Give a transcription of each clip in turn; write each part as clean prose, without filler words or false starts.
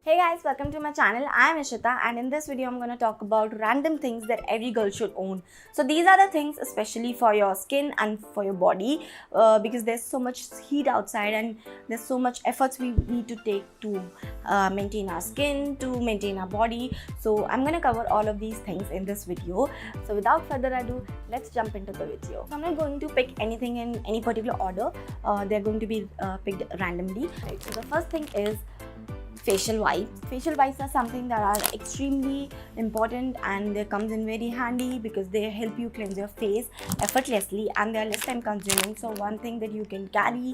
Hey guys, welcome to my channel. I am Ishita, and in this video I'm going to talk about random things that every girl should own. So these are the things especially for your skin and for your body because there's so much heat outside and there's so much efforts we need to take to maintain our skin, to maintain our body. So I'm going to cover all of these things in this video. So without further ado, let's jump into the video. So I'm not going to pick anything in any particular order. They're going to be picked randomly. Right, so the first thing is facial wipes. Facial wipes are something that are extremely important and they comes in very handy because they help you cleanse your face effortlessly and they are less time consuming. So one thing that you can carry,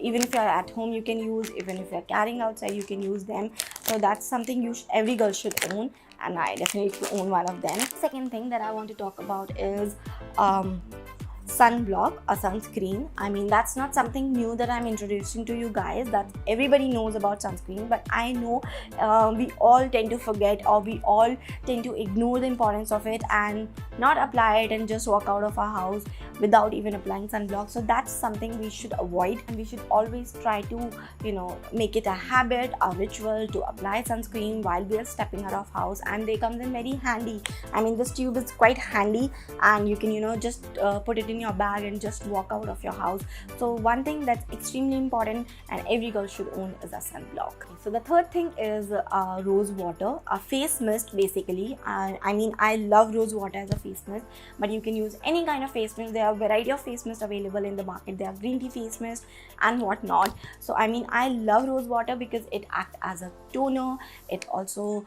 even if you are at home you can use, even if you are carrying outside you can use them. So that's something every girl should own, and I definitely own one of them. Second thing that I want to talk about is sunblock or sunscreen. I mean, that's not something new that I'm introducing to you guys. That everybody knows about sunscreen, but I know we all tend to forget, or we all tend to ignore the importance of it and not apply it and just walk out of our house without even applying sunblock. So that's something we should avoid, and we should always try to make it a habit, a ritual to apply sunscreen while we are stepping out of house. And they comes in very handy. I mean, this tube is quite handy and you can just put it in your bag and just walk out of your house. So one thing that's extremely important and every girl should own is a sunblock. So the third thing is rose water, a face mist basically. I mean, I love rose water as a face mist, but you can use any kind of face mist. There are a variety of face mist available in the market. There are green tea face mist and whatnot. So I mean, I love rose water because it acts as a toner. It also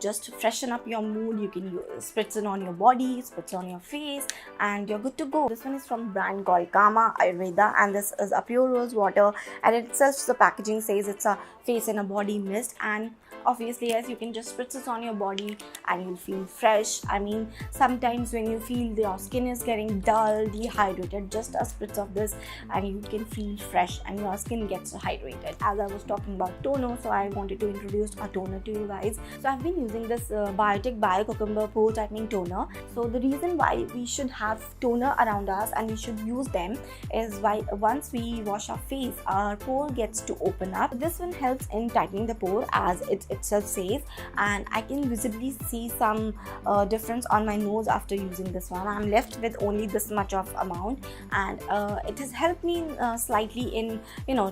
just freshen up your mood. You can spritz it on your body, spritz on your face, and you're good to go. This one is from a brand called Kama Ayurveda, and this is a pure rose water, and itself the packaging says it's a face and a body mist. And obviously, yes, you can just spritz it on your body and you'll feel fresh. I mean, sometimes when you feel your skin is getting dull, dehydrated, just a spritz of this and you can feel fresh and your skin gets hydrated. As I was talking about toner, so I wanted to introduce a toner to you guys. So I've been using this Biotic Bio Cucumber Pore Tightening Toner. So the reason why we should have toner around us and we should use them is why once we wash our face, our pore gets to open up. This one helps in tightening the pore, as it itself says, and I can visibly see some difference on my nose after using this one. I'm left with only this much of amount, and it has helped me slightly in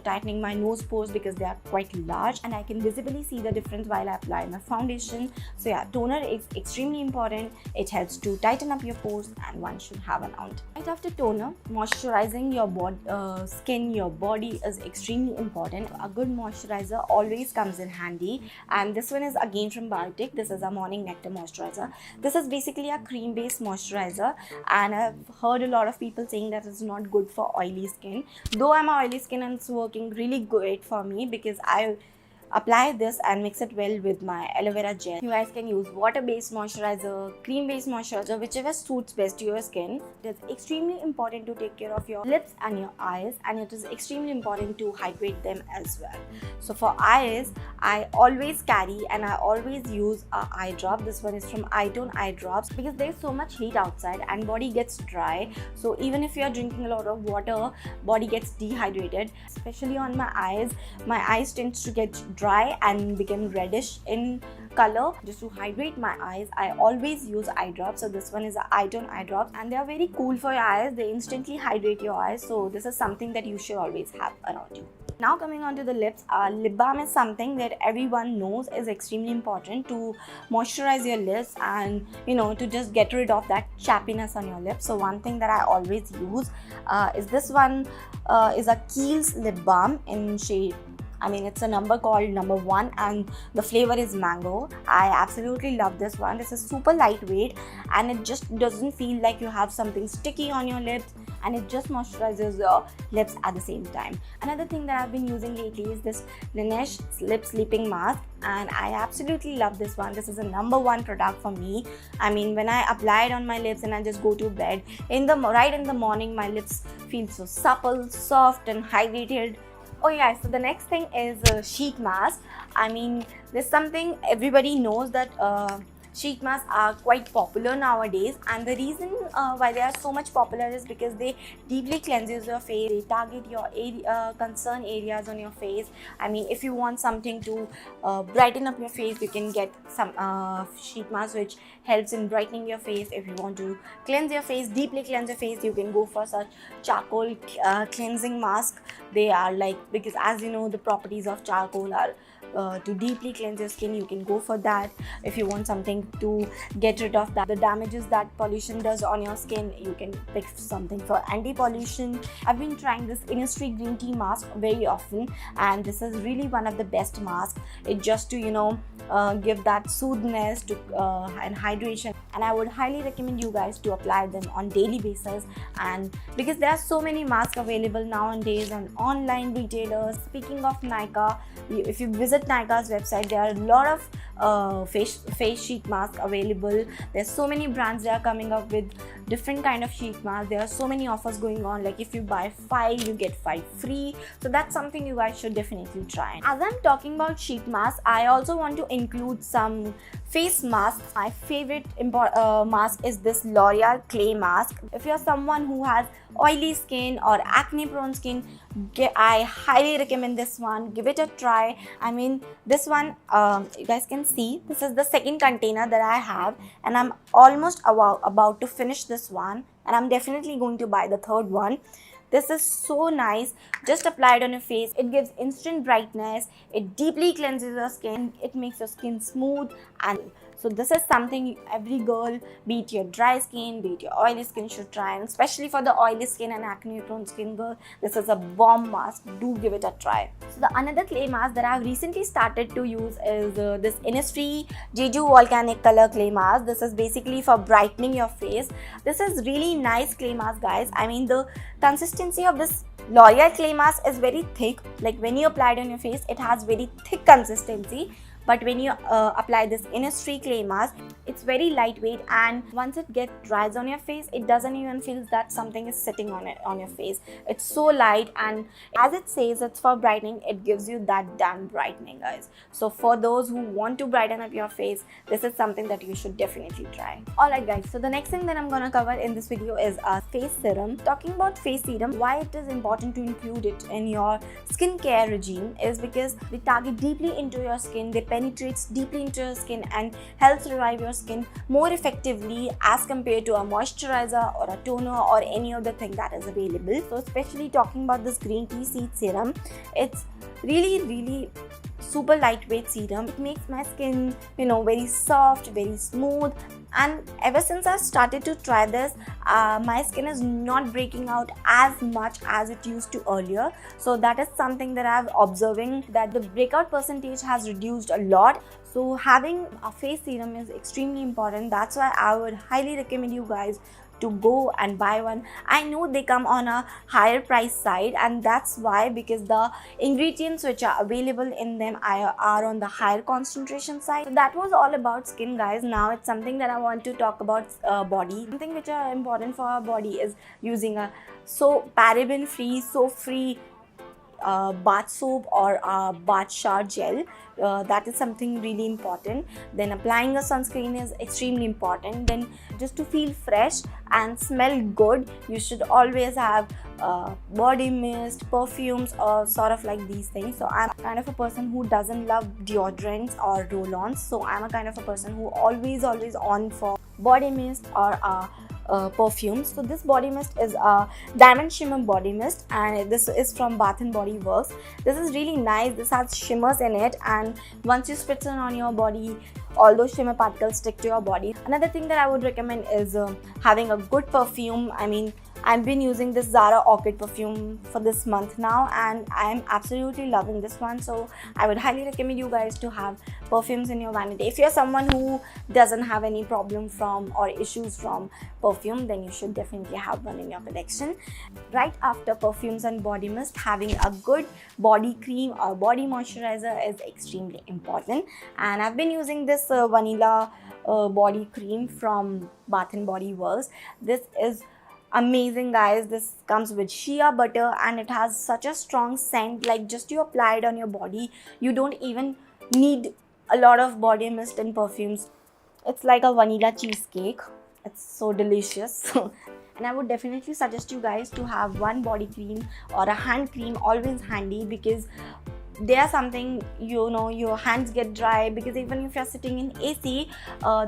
tightening my nose pores because they are quite large, and I can visibly see the difference while I apply my foundation. So yeah, toner is extremely important. It helps to tighten up your pores and one should have an amount. Right after toner, moisturizing your skin, your body is extremely important. A good moisturizer always comes in handy, and this one is again from Biotic. This is a Morning Nectar moisturizer. This is basically a cream based moisturizer, and I've heard a lot of people saying that it's not good for oily skin. Though I'm an oily skin, and it's working really great for me because I apply this and mix it well with my aloe vera gel. You guys can use water-based moisturizer, cream-based moisturizer, whichever suits best to your skin. It is extremely important to take care of your lips and your eyes, and it is extremely important to hydrate them as well. So for eyes, I always carry and I always use a eye drop. This one is from iTone Eye Drops because there's so much heat outside and body gets dry. So even if you are drinking a lot of water, body gets dehydrated. Especially on my eyes tends to get dry and become reddish in color. Just to hydrate my eyes, I always use eye drops. So this one is a iTone Eye Drops, and they are very cool for your eyes. They instantly hydrate your eyes. So this is something that you should always have around you. Now coming on to the lips, lip balm is something that everyone knows is extremely important to moisturize your lips and to just get rid of that chappiness on your lips. So one thing that I always use is this one, is a Kiehl's lip balm in shade, I mean, it's a number called number 1 and the flavor is mango. I absolutely love this one. This is super lightweight and it just doesn't feel like you have something sticky on your lips, and it just moisturizes your lips at the same time. Another thing that I've been using lately is this Laneige Lip Sleeping Mask, and I absolutely love this one. This is a number 1 product for me. I mean, when I apply it on my lips and I just go to bed, right in the morning, my lips feel so supple, soft and hydrated. Oh yeah, so the next thing is sheet mask. I mean, there's something everybody knows that sheet masks are quite popular nowadays, and the reason why they are so much popular is because they deeply cleanses your face. They target your concern areas on your face. I mean, if you want something to brighten up your face, you can get some sheet mask which helps in brightening your face. If you want to cleanse your face, deeply cleanse your face, you can go for such charcoal cleansing mask. They are like, because as you know, the properties of charcoal are to deeply cleanse your skin. You can go for that. If you want something to get rid of the damages that pollution does on your skin, you can pick something for anti-pollution. I've been trying this Innisfree green tea mask very often, and this is really one of the best masks. It just to give that soothness to and hydration, and I would highly recommend you guys to apply them on daily basis. And because there are so many masks available nowadays on online retailers. Speaking of Nykaa, if you visit Nykaa's website, there are a lot of face sheet masks available. There's so many brands that are coming up with different kind of sheet masks. There are so many offers going on, like if you buy 5 you get 5 free. So that's something you guys should definitely try. As I'm talking about sheet masks, I also want to include some face masks. My favorite mask is this L'Oreal clay mask. If you're someone who has oily skin or acne prone skin, I highly recommend this one. Give it a try. I mean, this one, you guys can see, this is the second container that I have, and I'm almost about to finish this one, and I'm definitely going to buy the third one. This is so nice. Just apply it on your face. It gives instant brightness. It deeply cleanses your skin. It makes your skin smooth. And so this is something every girl, be it your dry skin, be it your oily skin, should try. And especially for the oily skin and acne prone skin girl, this is a bomb mask. Do give it a try. So the another clay mask that I've recently started to use is this Innisfree Jeju Volcanic Color Clay Mask. This is basically for brightening your face. This is really nice clay mask, guys. I mean, the consistency of this L'Oreal clay mask is very thick. Like when you apply it on your face, it has very thick consistency. But when you apply this Innisfree clay mask, it's very lightweight, and once it dries on your face, it doesn't even feel that something is sitting on your face. It's so light, and as it says, it's for brightening. It gives you that damn brightening, guys. So for those who want to brighten up your face, this is something that you should definitely try. Alright guys, so the next thing that I'm gonna cover in this video is a face serum. Talking about face serum, why it is important to include it in your skincare regime is because they target deeply into your skin. They penetrates deeply into your skin and helps revive your skin more effectively as compared to a moisturizer or a toner or any other thing that is available. So especially talking about this green tea seed serum, it's really super lightweight serum. It makes my skin, very soft, very smooth. And ever since I started to try this, my skin is not breaking out as much as it used to earlier. So that is something that I'm observing, that the breakout percentage has reduced a lot. So having a face serum is extremely important. That's why I would highly recommend you guys to go and buy one. I know they come on a higher price side, and that's why, because the ingredients which are available in them are on the higher concentration side. So that was all about skin, guys. Now it's something that I want to talk about body. Something which are important for our body is using a paraben free, soap free bath soap or bath shower gel. That is something really important. Then applying a sunscreen is extremely important. Then just to feel fresh and smell good, you should always have body mist, perfumes, or sort of like these things. So I'm kind of a person who doesn't love deodorants or roll-ons. So I'm a kind of a person who always on for body mist or perfumes. So this body mist is a diamond shimmer body mist, and this is from Bath and Body Works. This is really nice. This has shimmers in it, and once you spritz it on your body, all those shimmer particles stick to your body. Another thing that I would recommend is having a good perfume. I mean, I've been using this Zara Orchid perfume for this month now, and I am absolutely loving this one. So I would highly recommend you guys to have perfumes in your vanity. If you're someone who doesn't have any problem from or issues from perfume, then you should definitely have one in your collection. Right after perfumes and body mist, having a good body cream or body moisturizer is extremely important. And I've been using this vanilla body cream from Bath and Body Works. This is amazing, guys. This comes with shea butter, and it has such a strong scent. Like, just you apply it on your body, you don't even need a lot of body mist and perfumes. It's like a vanilla cheesecake. It's so delicious. And I would definitely suggest you guys to have one body cream or a hand cream always handy, because they are something, you know, your hands get dry, because even if you're sitting in AC,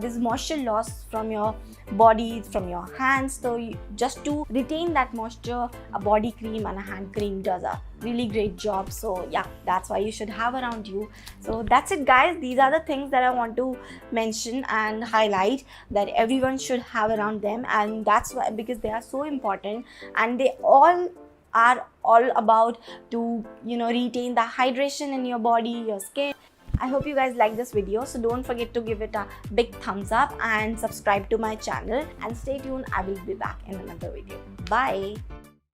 there's moisture loss from your body, from your hands. So just to retain that moisture, a body cream and a hand cream does a really great job. So yeah, that's why you should have around you. So that's it guys, these are the things that I want to mention and highlight that everyone should have around them, and that's why, because they are so important, and they all are all about to, you know, retain the hydration in your body, your skin. I hope you guys like this video, so don't forget to give it a big thumbs up and subscribe to my channel, and stay tuned, I will be back in another video. Bye.